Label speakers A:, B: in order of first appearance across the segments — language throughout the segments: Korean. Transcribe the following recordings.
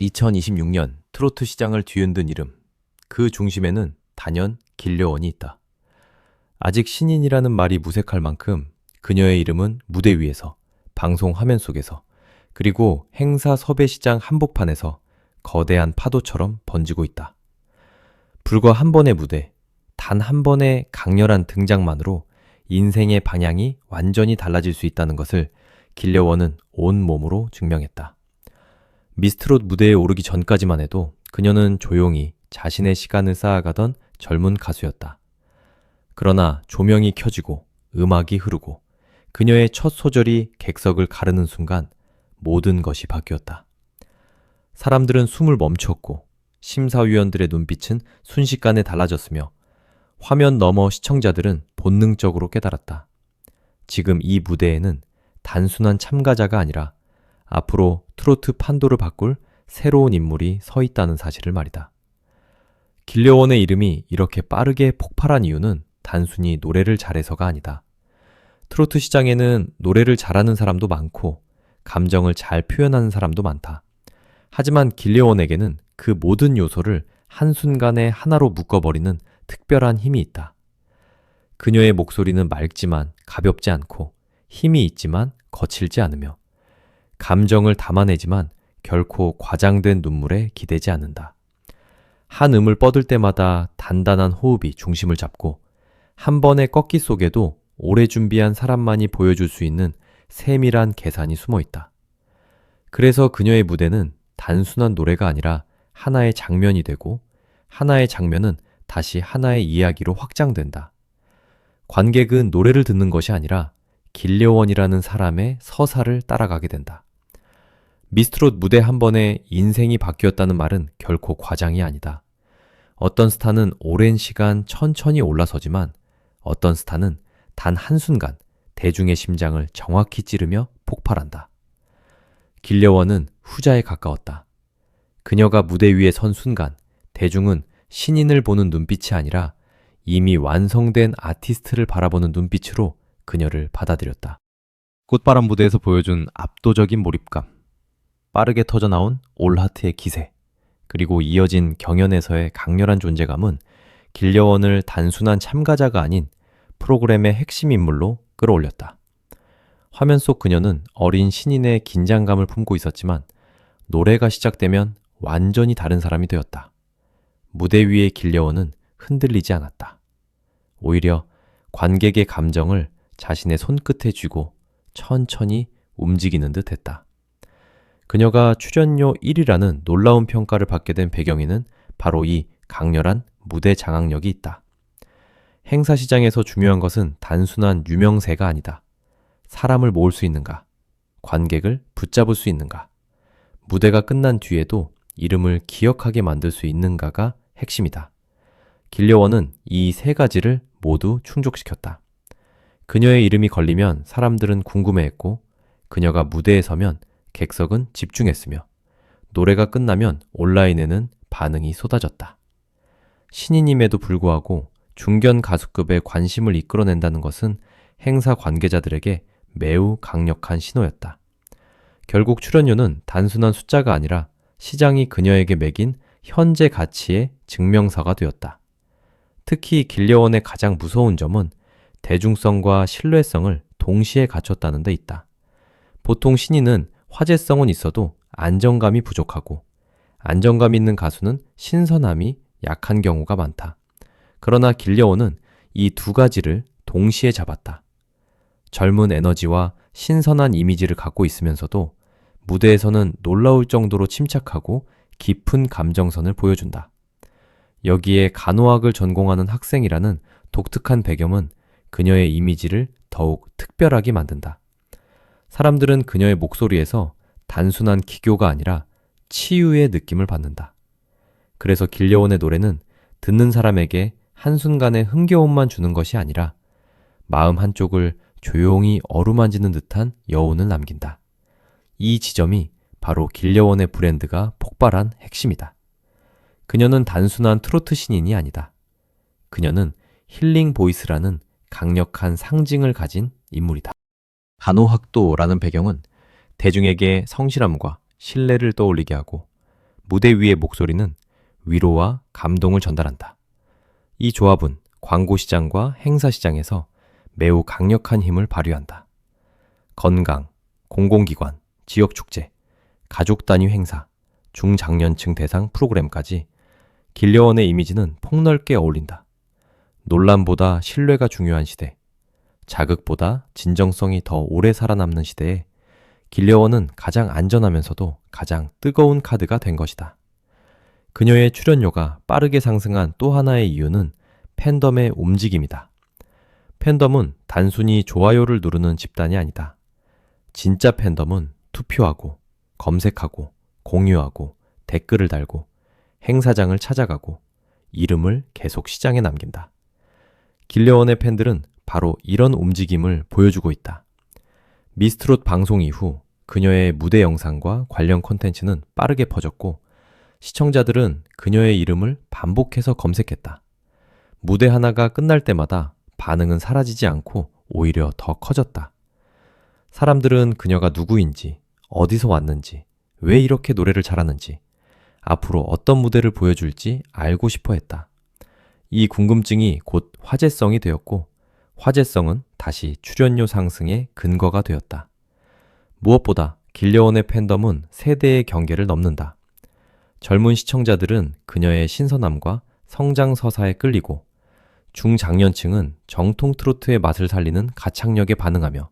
A: 2026년 트로트 시장을 뒤흔든 이름, 그 중심에는 단연 길려원이 있다. 아직 신인이라는 말이 무색할 만큼 그녀의 이름은 무대 위에서, 방송 화면 속에서, 그리고 행사 섭외 시장 한복판에서 거대한 파도처럼 번지고 있다. 불과 한 번의 무대, 단 한 번의 강렬한 등장만으로 인생의 방향이 완전히 달라질 수 있다는 것을 길려원은 온 몸으로 증명했다. 미스트롯 무대에 오르기 전까지만 해도 그녀는 조용히 자신의 시간을 쌓아가던 젊은 가수였다. 그러나 조명이 켜지고 음악이 흐르고 그녀의 첫 소절이 객석을 가르는 순간 모든 것이 바뀌었다. 사람들은 숨을 멈췄고 심사위원들의 눈빛은 순식간에 달라졌으며 화면 너머 시청자들은 본능적으로 깨달았다. 지금 이 무대에는 단순한 참가자가 아니라 앞으로 트로트 판도를 바꿀 새로운 인물이 서 있다는 사실을 말이다. 길려원의 이름이 이렇게 빠르게 폭발한 이유는 단순히 노래를 잘해서가 아니다. 트로트 시장에는 노래를 잘하는 사람도 많고 감정을 잘 표현하는 사람도 많다. 하지만 길려원에게는 그 모든 요소를 한순간에 하나로 묶어버리는 특별한 힘이 있다. 그녀의 목소리는 맑지만 가볍지 않고 힘이 있지만 거칠지 않으며 감정을 담아내지만 결코 과장된 눈물에 기대지 않는다. 한 음을 뻗을 때마다 단단한 호흡이 중심을 잡고 한 번의 꺾기 속에도 오래 준비한 사람만이 보여줄 수 있는 세밀한 계산이 숨어 있다. 그래서 그녀의 무대는 단순한 노래가 아니라 하나의 장면이 되고 하나의 장면은 다시 하나의 이야기로 확장된다. 관객은 노래를 듣는 것이 아니라 길려원이라는 사람의 서사를 따라가게 된다. 미스트롯 무대 한 번에 인생이 바뀌었다는 말은 결코 과장이 아니다. 어떤 스타는 오랜 시간 천천히 올라서지만 어떤 스타는 단 한순간 대중의 심장을 정확히 찌르며 폭발한다. 길려원은 후자에 가까웠다. 그녀가 무대 위에 선 순간 대중은 신인을 보는 눈빛이 아니라 이미 완성된 아티스트를 바라보는 눈빛으로 그녀를 받아들였다. 꽃바람 무대에서 보여준 압도적인 몰입감, 빠르게 터져나온 올하트의 기세, 그리고 이어진 경연에서의 강렬한 존재감은 길려원을 단순한 참가자가 아닌 프로그램의 핵심 인물로 끌어올렸다. 화면 속 그녀는 어린 신인의 긴장감을 품고 있었지만 노래가 시작되면 완전히 다른 사람이 되었다. 무대 위의 길려원은 흔들리지 않았다. 오히려 관객의 감정을 자신의 손끝에 쥐고 천천히 움직이는 듯 했다. 그녀가 출연료 1위라는 놀라운 평가를 받게 된 배경에는 바로 이 강렬한 무대 장악력이 있다. 행사 시장에서 중요한 것은 단순한 유명세가 아니다. 사람을 모을 수 있는가? 관객을 붙잡을 수 있는가? 무대가 끝난 뒤에도 이름을 기억하게 만들 수 있는가가 핵심이다. 길려원은 이 세 가지를 모두 충족시켰다. 그녀의 이름이 걸리면 사람들은 궁금해했고 그녀가 무대에 서면 객석은 집중했으며 노래가 끝나면 온라인에는 반응이 쏟아졌다. 신인임에도 불구하고 중견 가수급의 관심을 이끌어낸다는 것은 행사 관계자들에게 매우 강력한 신호였다. 결국 출연료는 단순한 숫자가 아니라 시장이 그녀에게 매긴 현재 가치의 증명서가 되었다. 특히 길려원의 가장 무서운 점은 대중성과 신뢰성을 동시에 갖췄다는 데 있다. 보통 신인은 화제성은 있어도 안정감이 부족하고 안정감 있는 가수는 신선함이 약한 경우가 많다. 그러나 길려원은 이 두 가지를 동시에 잡았다. 젊은 에너지와 신선한 이미지를 갖고 있으면서도 무대에서는 놀라울 정도로 침착하고 깊은 감정선을 보여준다. 여기에 간호학을 전공하는 학생이라는 독특한 배경은 그녀의 이미지를 더욱 특별하게 만든다. 사람들은 그녀의 목소리에서 단순한 기교가 아니라 치유의 느낌을 받는다. 그래서 길려원의 노래는 듣는 사람에게 한순간의 흥겨움만 주는 것이 아니라 마음 한쪽을 조용히 어루만지는 듯한 여운을 남긴다. 이 지점이 바로 길려원의 브랜드가 폭발한 핵심이다. 그녀는 단순한 트로트 신인이 아니다. 그녀는 힐링 보이스라는 강력한 상징을 가진 인물이다. 간호학도라는 배경은 대중에게 성실함과 신뢰를 떠올리게 하고 무대 위의 목소리는 위로와 감동을 전달한다. 이 조합은 광고시장과 행사시장에서 매우 강력한 힘을 발휘한다. 건강, 공공기관, 지역축제, 가족 단위 행사, 중장년층 대상 프로그램까지 길려원의 이미지는 폭넓게 어울린다. 논란보다 신뢰가 중요한 시대, 자극보다 진정성이 더 오래 살아남는 시대에 길려원은 가장 안전하면서도 가장 뜨거운 카드가 된 것이다. 그녀의 출연료가 빠르게 상승한 또 하나의 이유는 팬덤의 움직임이다. 팬덤은 단순히 좋아요를 누르는 집단이 아니다. 진짜 팬덤은 투표하고, 검색하고, 공유하고, 댓글을 달고, 행사장을 찾아가고, 이름을 계속 시장에 남긴다. 길려원의 팬들은 바로 이런 움직임을 보여주고 있다. 미스트롯 방송 이후 그녀의 무대 영상과 관련 콘텐츠는 빠르게 퍼졌고, 시청자들은 그녀의 이름을 반복해서 검색했다. 무대 하나가 끝날 때마다 반응은 사라지지 않고 오히려 더 커졌다. 사람들은 그녀가 누구인지, 어디서 왔는지, 왜 이렇게 노래를 잘하는지, 앞으로 어떤 무대를 보여줄지 알고 싶어 했다. 이 궁금증이 곧 화제성이 되었고, 화제성은 다시 출연료 상승의 근거가 되었다. 무엇보다 길려원의 팬덤은 세대의 경계를 넘는다. 젊은 시청자들은 그녀의 신선함과 성장 서사에 끌리고, 중장년층은 정통 트로트의 맛을 살리는 가창력에 반응하며,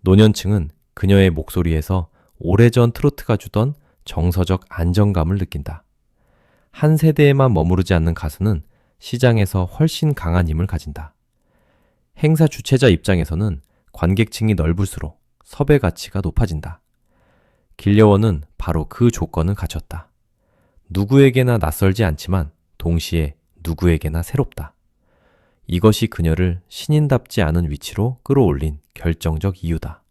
A: 노년층은 그녀의 목소리에서 오래전 트로트가 주던 정서적 안정감을 느낀다. 한 세대에만 머무르지 않는 가수는 시장에서 훨씬 강한 힘을 가진다. 행사 주최자 입장에서는 관객층이 넓을수록 섭외 가치가 높아진다. 길려원은 바로 그 조건을 갖췄다. 누구에게나 낯설지 않지만 동시에 누구에게나 새롭다. 이것이 그녀를 신인답지 않은 위치로 끌어올린 결정적 이유다.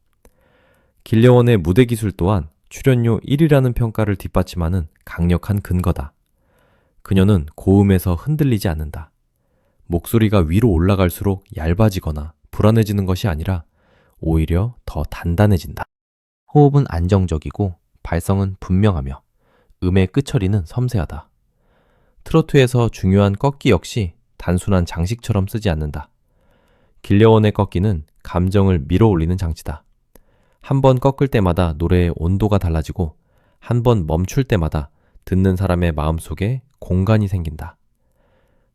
A: 길려원의 무대 기술 또한 출연료 1위라는 평가를 뒷받침하는 강력한 근거다. 그녀는 고음에서 흔들리지 않는다. 목소리가 위로 올라갈수록 얇아지거나 불안해지는 것이 아니라 오히려 더 단단해진다. 호흡은 안정적이고 발성은 분명하며 음의 끝처리는 섬세하다. 트로트에서 중요한 꺾기 역시 단순한 장식처럼 쓰지 않는다. 길려원의 꺾기는 감정을 밀어올리는 장치다. 한 번 꺾을 때마다 노래의 온도가 달라지고 한 번 멈출 때마다 듣는 사람의 마음속에 공간이 생긴다.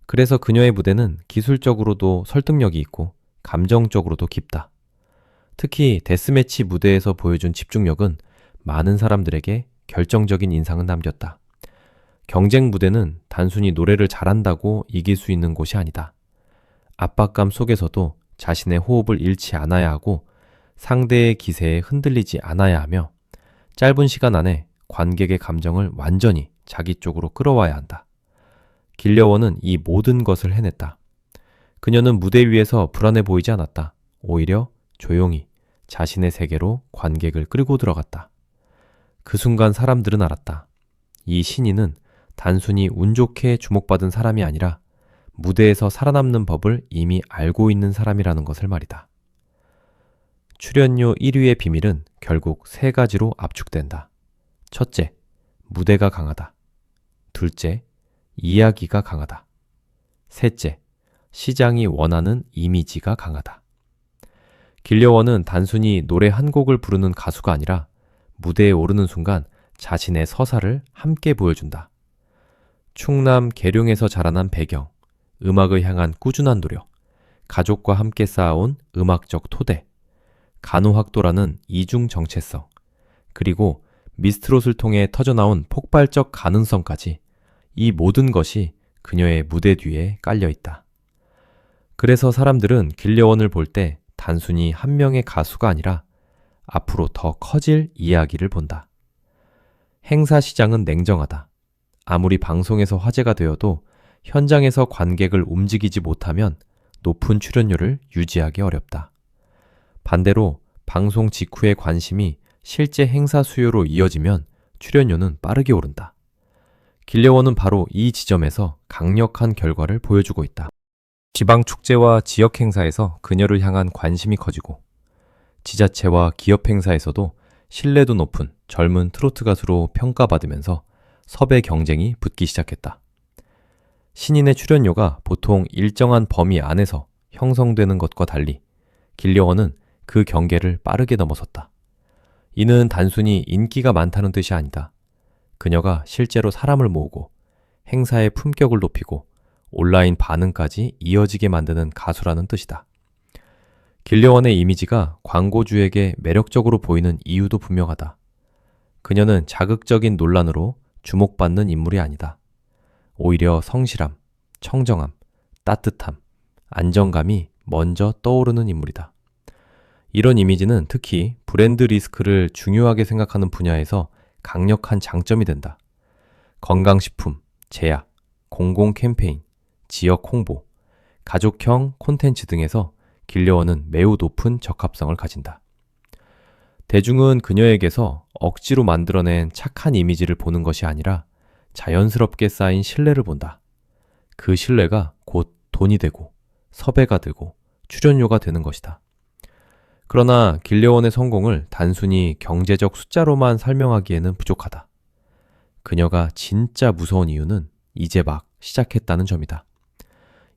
A: 그래서 그녀의 무대는 기술적으로도 설득력이 있고 감정적으로도 깊다. 특히 데스매치 무대에서 보여준 집중력은 많은 사람들에게 결정적인 인상을 남겼다. 경쟁 무대는 단순히 노래를 잘한다고 이길 수 있는 곳이 아니다. 압박감 속에서도 자신의 호흡을 잃지 않아야 하고 상대의 기세에 흔들리지 않아야 하며 짧은 시간 안에 관객의 감정을 완전히 자기 쪽으로 끌어와야 한다. 길려원은 이 모든 것을 해냈다. 그녀는 무대 위에서 불안해 보이지 않았다. 오히려 조용히 자신의 세계로 관객을 끌고 들어갔다. 그 순간 사람들은 알았다. 이 신인은 단순히 운 좋게 주목받은 사람이 아니라 무대에서 살아남는 법을 이미 알고 있는 사람이라는 것을 말이다. 출연료 1위의 비밀은 결국 세 가지로 압축된다. 첫째, 무대가 강하다. 둘째, 이야기가 강하다. 셋째, 시장이 원하는 이미지가 강하다. 길려원은 단순히 노래 한 곡을 부르는 가수가 아니라 무대에 오르는 순간 자신의 서사를 함께 보여준다. 충남 계룡에서 자라난 배경, 음악을 향한 꾸준한 노력, 가족과 함께 쌓아온 음악적 토대, 간호학도라는 이중 정체성, 그리고 미스트롯을 통해 터져나온 폭발적 가능성까지 이 모든 것이 그녀의 무대 뒤에 깔려 있다. 그래서 사람들은 길려원을 볼 때 단순히 한 명의 가수가 아니라 앞으로 더 커질 이야기를 본다. 행사 시장은 냉정하다. 아무리 방송에서 화제가 되어도 현장에서 관객을 움직이지 못하면 높은 출연료를 유지하기 어렵다. 반대로 방송 직후의 관심이 실제 행사 수요로 이어지면 출연료는 빠르게 오른다. 길려원은 바로 이 지점에서 강력한 결과를 보여주고 있다. 지방 축제와 지역 행사에서 그녀를 향한 관심이 커지고 지자체와 기업 행사에서도 신뢰도 높은 젊은 트로트 가수로 평가받으면서 섭외 경쟁이 붙기 시작했다. 신인의 출연료가 보통 일정한 범위 안에서 형성되는 것과 달리 길려원은 그 경계를 빠르게 넘어섰다. 이는 단순히 인기가 많다는 뜻이 아니다. 그녀가 실제로 사람을 모으고 행사의 품격을 높이고 온라인 반응까지 이어지게 만드는 가수라는 뜻이다. 길려원의 이미지가 광고주에게 매력적으로 보이는 이유도 분명하다. 그녀는 자극적인 논란으로 주목받는 인물이 아니다. 오히려 성실함, 청정함, 따뜻함, 안정감이 먼저 떠오르는 인물이다. 이런 이미지는 특히 브랜드 리스크를 중요하게 생각하는 분야에서 강력한 장점이 된다. 건강식품, 제약, 공공 캠페인, 지역 홍보, 가족형 콘텐츠 등에서 길려원은 매우 높은 적합성을 가진다. 대중은 그녀에게서 억지로 만들어낸 착한 이미지를 보는 것이 아니라 자연스럽게 쌓인 신뢰를 본다. 그 신뢰가 곧 돈이 되고 섭외가 되고 출연료가 되는 것이다. 그러나 길려원의 성공을 단순히 경제적 숫자로만 설명하기에는 부족하다. 그녀가 진짜 무서운 이유는 이제 막 시작했다는 점이다.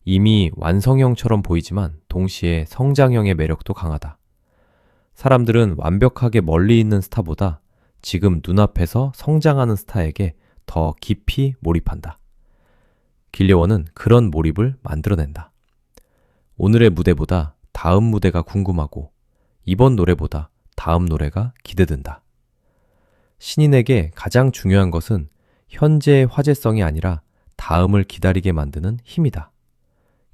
A: 이미 완성형처럼 보이지만 동시에 성장형의 매력도 강하다. 사람들은 완벽하게 멀리 있는 스타보다 지금 눈앞에서 성장하는 스타에게 더 깊이 몰입한다. 길려원은 그런 몰입을 만들어낸다. 오늘의 무대보다 다음 무대가 궁금하고 이번 노래보다 다음 노래가 기대된다. 신인에게 가장 중요한 것은 현재의 화제성이 아니라 다음을 기다리게 만드는 힘이다.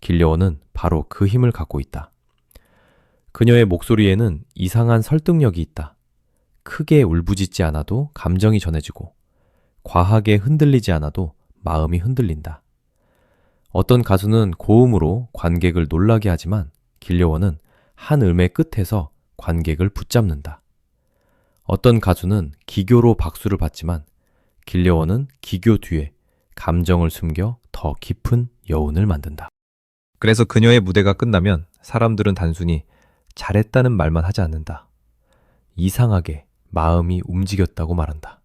A: 길려원은 바로 그 힘을 갖고 있다. 그녀의 목소리에는 이상한 설득력이 있다. 크게 울부짖지 않아도 감정이 전해지고 과하게 흔들리지 않아도 마음이 흔들린다. 어떤 가수는 고음으로 관객을 놀라게 하지만 길려원은 한 음의 끝에서 관객을 붙잡는다. 어떤 가수는 기교로 박수를 받지만 길려원은 기교 뒤에 감정을 숨겨 더 깊은 여운을 만든다. 그래서 그녀의 무대가 끝나면 사람들은 단순히 잘했다는 말만 하지 않는다. 이상하게 마음이 움직였다고 말한다.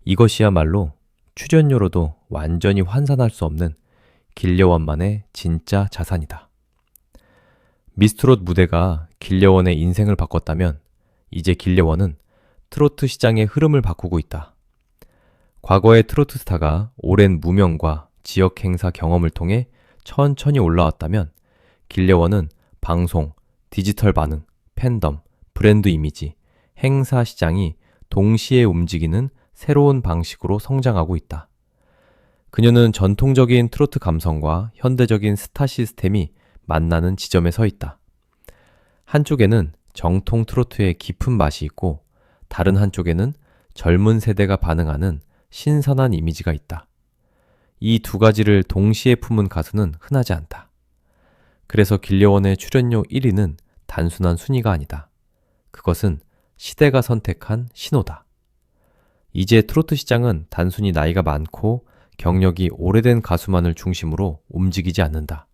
A: 이것이야말로 출연료로도 완전히 환산할 수 없는 길려원만의 진짜 자산이다. 미스트롯 무대가 길려원의 인생을 바꿨다면 이제 길려원은 트로트 시장의 흐름을 바꾸고 있다. 과거의 트로트 스타가 오랜 무명과 지역 행사 경험을 통해 천천히 올라왔다면 길려원은 방송, 디지털 반응, 팬덤, 브랜드 이미지, 행사 시장이 동시에 움직이는 새로운 방식으로 성장하고 있다. 그녀는 전통적인 트로트 감성과 현대적인 스타 시스템이 만나는 지점에 서 있다. 한쪽에는 정통 트로트의 깊은 맛이 있고 다른 한쪽에는 젊은 세대가 반응하는 신선한 이미지가 있다. 이 두 가지를 동시에 품은 가수는 흔하지 않다. 그래서 길려원의 출연료 1위는 단순한 순위가 아니다. 그것은 시대가 선택한 신호다. 이제 트로트 시장은 단순히 나이가 많고 경력이 오래된 가수만을 중심으로 움직이지 않는다.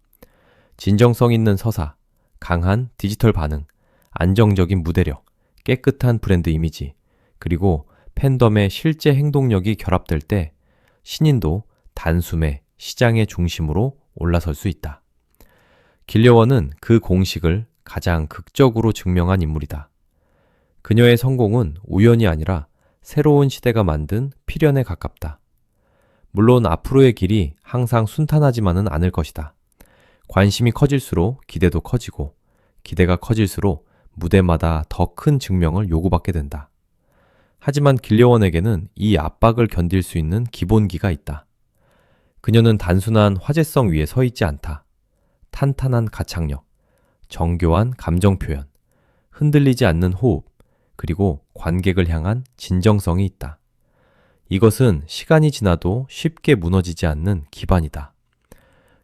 A: 진정성 있는 서사, 강한 디지털 반응, 안정적인 무대력, 깨끗한 브랜드 이미지, 그리고 팬덤의 실제 행동력이 결합될 때 신인도 단숨에 시장의 중심으로 올라설 수 있다. 길려원은 그 공식을 가장 극적으로 증명한 인물이다. 그녀의 성공은 우연이 아니라 새로운 시대가 만든 필연에 가깝다. 물론 앞으로의 길이 항상 순탄하지만은 않을 것이다. 관심이 커질수록 기대도 커지고 기대가 커질수록 무대마다 더 큰 증명을 요구받게 된다. 하지만 길려원에게는 이 압박을 견딜 수 있는 기본기가 있다. 그녀는 단순한 화제성 위에 서 있지 않다. 탄탄한 가창력, 정교한 감정 표현, 흔들리지 않는 호흡, 그리고 관객을 향한 진정성이 있다. 이것은 시간이 지나도 쉽게 무너지지 않는 기반이다.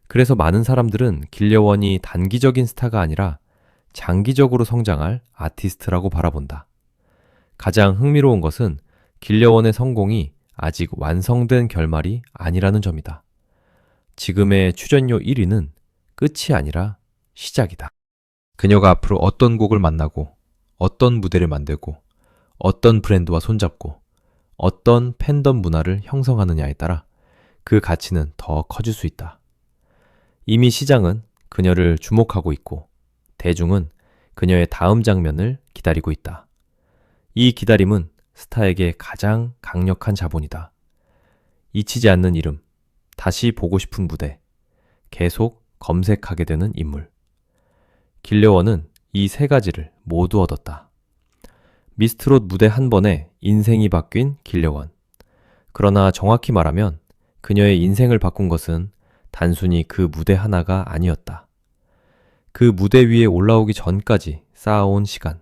A: 그래서 많은 사람들은 길려원이 단기적인 스타가 아니라 장기적으로 성장할 아티스트라고 바라본다. 가장 흥미로운 것은 길려원의 성공이 아직 완성된 결말이 아니라는 점이다. 지금의 출연료 1위는 끝이 아니라 시작이다. 그녀가 앞으로 어떤 곡을 만나고 어떤 무대를 만들고 어떤 브랜드와 손잡고 어떤 팬덤 문화를 형성하느냐에 따라 그 가치는 더 커질 수 있다. 이미 시장은 그녀를 주목하고 있고 대중은 그녀의 다음 장면을 기다리고 있다. 이 기다림은 스타에게 가장 강력한 자본이다. 잊히지 않는 이름, 다시 보고 싶은 무대, 계속 검색하게 되는 인물. 길려원은 이 세 가지를 모두 얻었다. 미스트롯 무대 한 번에 인생이 바뀐 길려원. 그러나 정확히 말하면 그녀의 인생을 바꾼 것은 단순히 그 무대 하나가 아니었다. 그 무대 위에 올라오기 전까지 쌓아온 시간,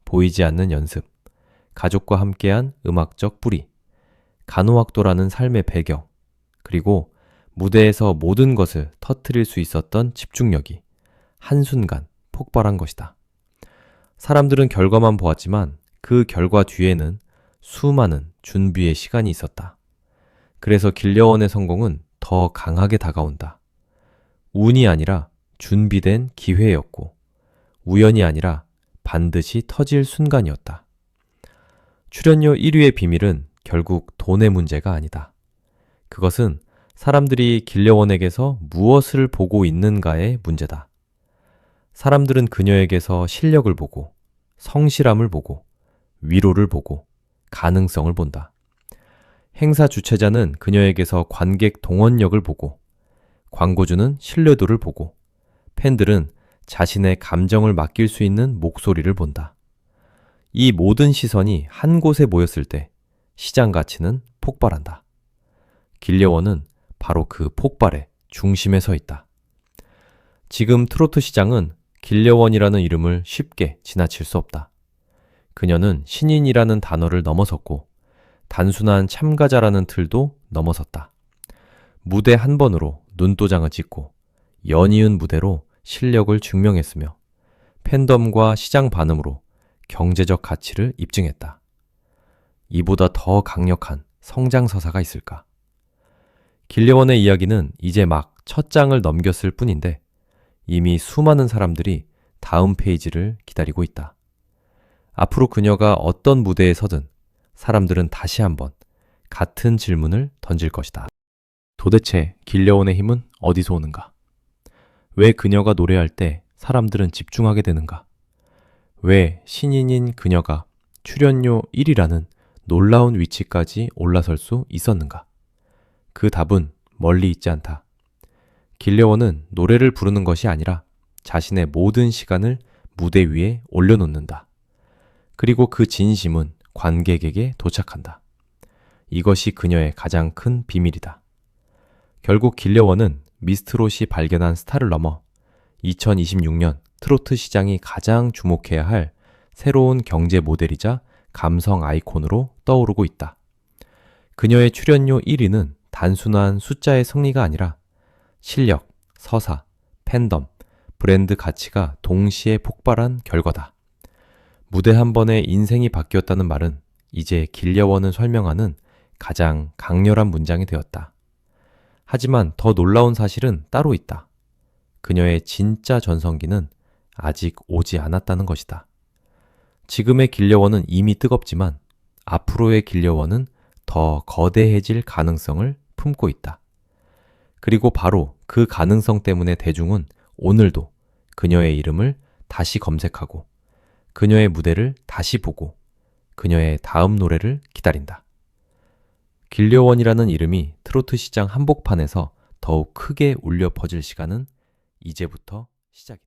A: 보이지 않는 연습, 가족과 함께한 음악적 뿌리, 간호학도라는 삶의 배경, 그리고 무대에서 모든 것을 터뜨릴 수 있었던 집중력이 한순간 폭발한 것이다. 사람들은 결과만 보았지만 그 결과 뒤에는 수많은 준비의 시간이 있었다. 그래서 길려원의 성공은 더 강하게 다가온다. 운이 아니라 준비된 기회였고, 우연이 아니라 반드시 터질 순간이었다. 출연료 1위의 비밀은 결국 돈의 문제가 아니다. 그것은 사람들이 길려원에게서 무엇을 보고 있는가의 문제다. 사람들은 그녀에게서 실력을 보고, 성실함을 보고, 위로를 보고, 가능성을 본다. 행사 주최자는 그녀에게서 관객 동원력을 보고, 광고주는 신뢰도를 보고, 팬들은 자신의 감정을 맡길 수 있는 목소리를 본다. 이 모든 시선이 한 곳에 모였을 때 시장 가치는 폭발한다. 길려원은 바로 그 폭발의 중심에 서 있다. 지금 트로트 시장은 길려원이라는 이름을 쉽게 지나칠 수 없다. 그녀는 신인이라는 단어를 넘어섰고 단순한 참가자라는 틀도 넘어섰다. 무대 한 번으로 눈도장을 찍고 연이은 무대로 실력을 증명했으며 팬덤과 시장 반응으로 경제적 가치를 입증했다. 이보다 더 강력한 성장서사가 있을까? 길려원의 이야기는 이제 막 첫 장을 넘겼을 뿐인데 이미 수많은 사람들이 다음 페이지를 기다리고 있다. 앞으로 그녀가 어떤 무대에 서든 사람들은 다시 한번 같은 질문을 던질 것이다. 도대체 길려원의 힘은 어디서 오는가? 왜 그녀가 노래할 때 사람들은 집중하게 되는가? 왜 신인인 그녀가 출연료 1위라는 놀라운 위치까지 올라설 수 있었는가? 그 답은 멀리 있지 않다. 길려원은 노래를 부르는 것이 아니라 자신의 모든 시간을 무대 위에 올려놓는다. 그리고 그 진심은 관객에게 도착한다. 이것이 그녀의 가장 큰 비밀이다. 결국 길려원은 미스트롯이 발견한 스타를 넘어 2026년 트로트 시장이 가장 주목해야 할 새로운 경제 모델이자 감성 아이콘으로 떠오르고 있다. 그녀의 출연료 1위는 단순한 숫자의 승리가 아니라 실력, 서사, 팬덤, 브랜드 가치가 동시에 폭발한 결과다. 무대 한 번에 인생이 바뀌었다는 말은 이제 길려원을 설명하는 가장 강렬한 문장이 되었다. 하지만 더 놀라운 사실은 따로 있다. 그녀의 진짜 전성기는 아직 오지 않았다는 것이다. 지금의 길려원은 이미 뜨겁지만 앞으로의 길려원은 더 거대해질 가능성을 품고 있다. 그리고 바로 그 가능성 때문에 대중은 오늘도 그녀의 이름을 다시 검색하고 그녀의 무대를 다시 보고 그녀의 다음 노래를 기다린다. 길려원이라는 이름이 트로트 시장 한복판에서 더욱 크게 울려 퍼질 시간은 이제부터 시작이다.